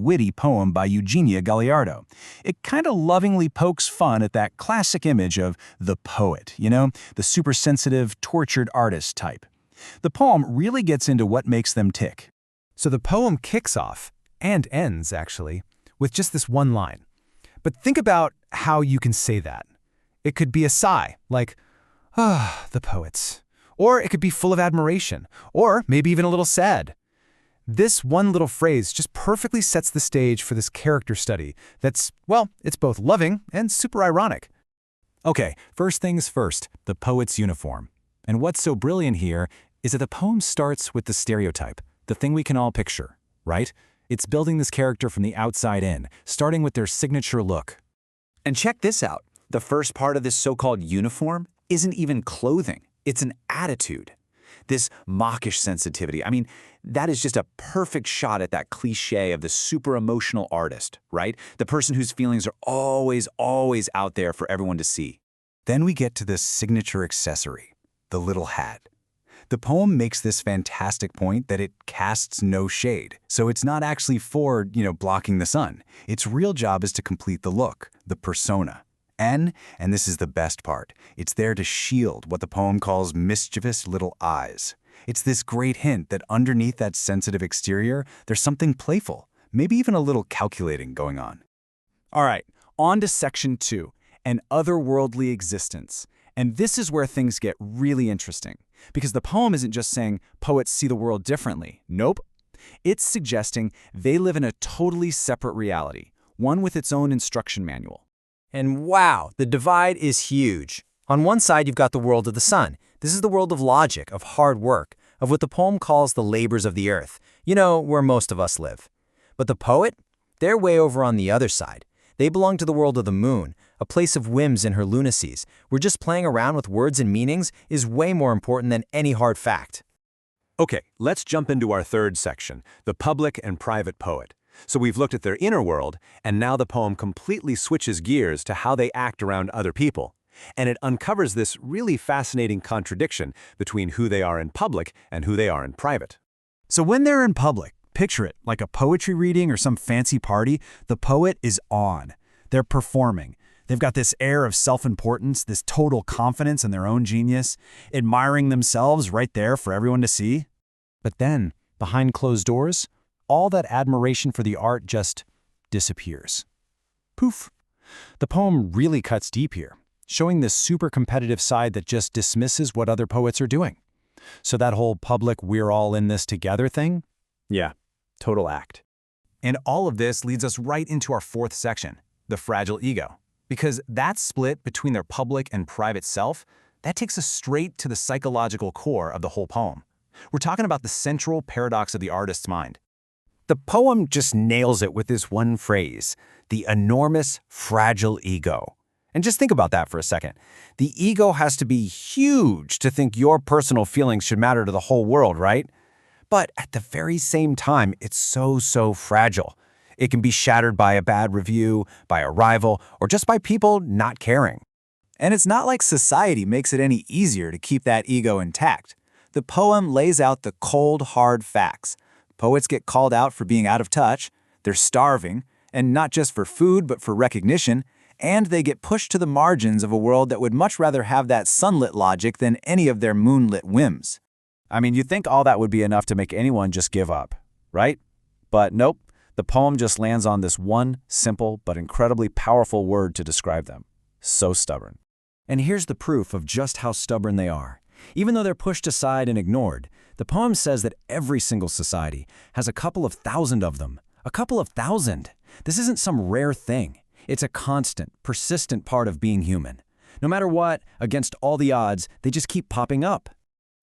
witty poem by Eugenia Gallardo. It kind of lovingly pokes fun at that classic image of the poet, the super-sensitive, tortured artist type. The poem really gets into what makes them tick. So the poem kicks off, and ends, actually, with just this one line. But think about how you can say that. It could be a sigh, like, ah, the poets. Or it could be full of admiration, or maybe even a little sad. This one little phrase just perfectly sets the stage for this character study that's, well, it's both loving and super ironic. Okay, first things first, the poet's uniform. And what's so brilliant here is that the poem starts with the stereotype, the thing we can all picture, right? It's building this character from the outside in, starting with their signature look. And check this out. The first part of this so-called uniform isn't even clothing. It's an attitude. This mawkish sensitivity. I mean, that is just a perfect shot at that cliché of the super emotional artist, right? The person whose feelings are always out there for everyone to see. Then we get to this signature accessory, the little hat. The poem makes this fantastic point that it casts no shade, so it's not actually for, blocking the sun. Its real job is to complete the look, the persona. And this is the best part, it's there to shield what the poem calls mischievous little eyes. It's this great hint that underneath that sensitive exterior, there's something playful, maybe even a little calculating going on. All right, on to section 2, an otherworldly existence. And this is where things get really interesting, because the poem isn't just saying poets see the world differently. Nope. It's suggesting they live in a totally separate reality, one with its own instruction manual. And wow, the divide is huge. On one side, you've got the world of the sun. This is the world of logic, of hard work, of what the poem calls the labors of the earth, where most of us live. But the poet? They're way over on the other side. They belong to the world of the moon, a place of whims in her lunacies, where just playing around with words and meanings is way more important than any hard fact. Okay, let's jump into our third section, the public and private poet. So we've looked at their inner world, and now the poem completely switches gears to how they act around other people. And it uncovers this really fascinating contradiction between who they are in public and who they are in private. So when they're in public, picture it like a poetry reading or some fancy party, the poet is on. They're performing. They've got this air of self-importance, this total confidence in their own genius, admiring themselves right there for everyone to see. But then, behind closed doors, all that admiration for the art just disappears. Poof. The poem really cuts deep here, showing this super competitive side that just dismisses what other poets are doing. So that whole public we're all in this together thing? Yeah, total act. And all of this leads us right into our fourth section, the fragile ego. Because that split between their public and private self, that takes us straight to the psychological core of the whole poem. We're talking about the central paradox of the artist's mind. The poem just nails it with this one phrase, the enormous, fragile ego. And just think about that for a second. The ego has to be huge to think your personal feelings should matter to the whole world, right? But at the very same time, it's so fragile. It can be shattered by a bad review, by a rival, or just by people not caring. And it's not like society makes it any easier to keep that ego intact. The poem lays out the cold, hard facts. Poets get called out for being out of touch, they're starving, and not just for food but for recognition, and they get pushed to the margins of a world that would much rather have that sunlit logic than any of their moonlit whims. I mean, you'd think all that would be enough to make anyone just give up, right? But nope, the poem just lands on this one simple but incredibly powerful word to describe them. So stubborn. And here's the proof of just how stubborn they are. Even though they're pushed aside and ignored, the poem says that every single society has a couple of thousand of them. A couple of thousand. This isn't some rare thing. It's a constant, persistent part of being human. No matter what, against all the odds, they just keep popping up.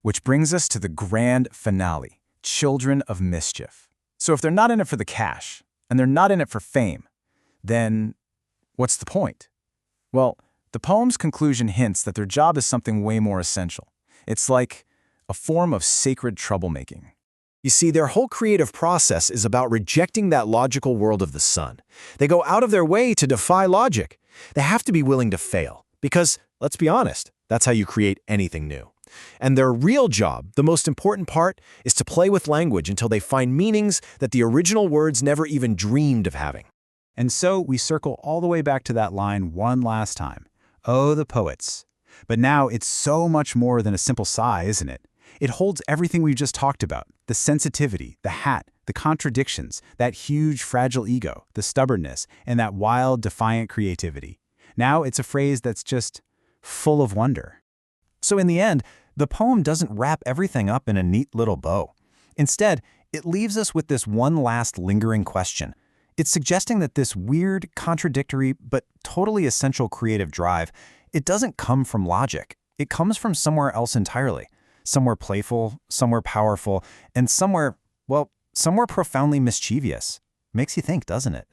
Which brings us to the grand finale, children of mischief. So if they're not in it for the cash, and they're not in it for fame, then what's the point? Well, the poem's conclusion hints that their job is something way more essential. It's like a form of sacred troublemaking. You see, their whole creative process is about rejecting that logical world of the sun. They go out of their way to defy logic. They have to be willing to fail, because, let's be honest, that's how you create anything new. And their real job, the most important part, is to play with language until they find meanings that the original words never even dreamed of having. And so we circle all the way back to that line one last time. Oh, the poets. But now it's so much more than a simple sigh, isn't it? It holds everything we've just talked about, the sensitivity, the hat, the contradictions, that huge fragile ego, the stubbornness, and that wild, defiant creativity. Now it's a phrase that's just full of wonder. So in the end, the poem doesn't wrap everything up in a neat little bow. Instead, it leaves us with this one last lingering question. It's suggesting that this weird, contradictory, but totally essential creative drive, it doesn't come from logic. It comes from somewhere else entirely. Somewhere playful, somewhere powerful, and somewhere, well, somewhere profoundly mischievous. Makes you think, doesn't it?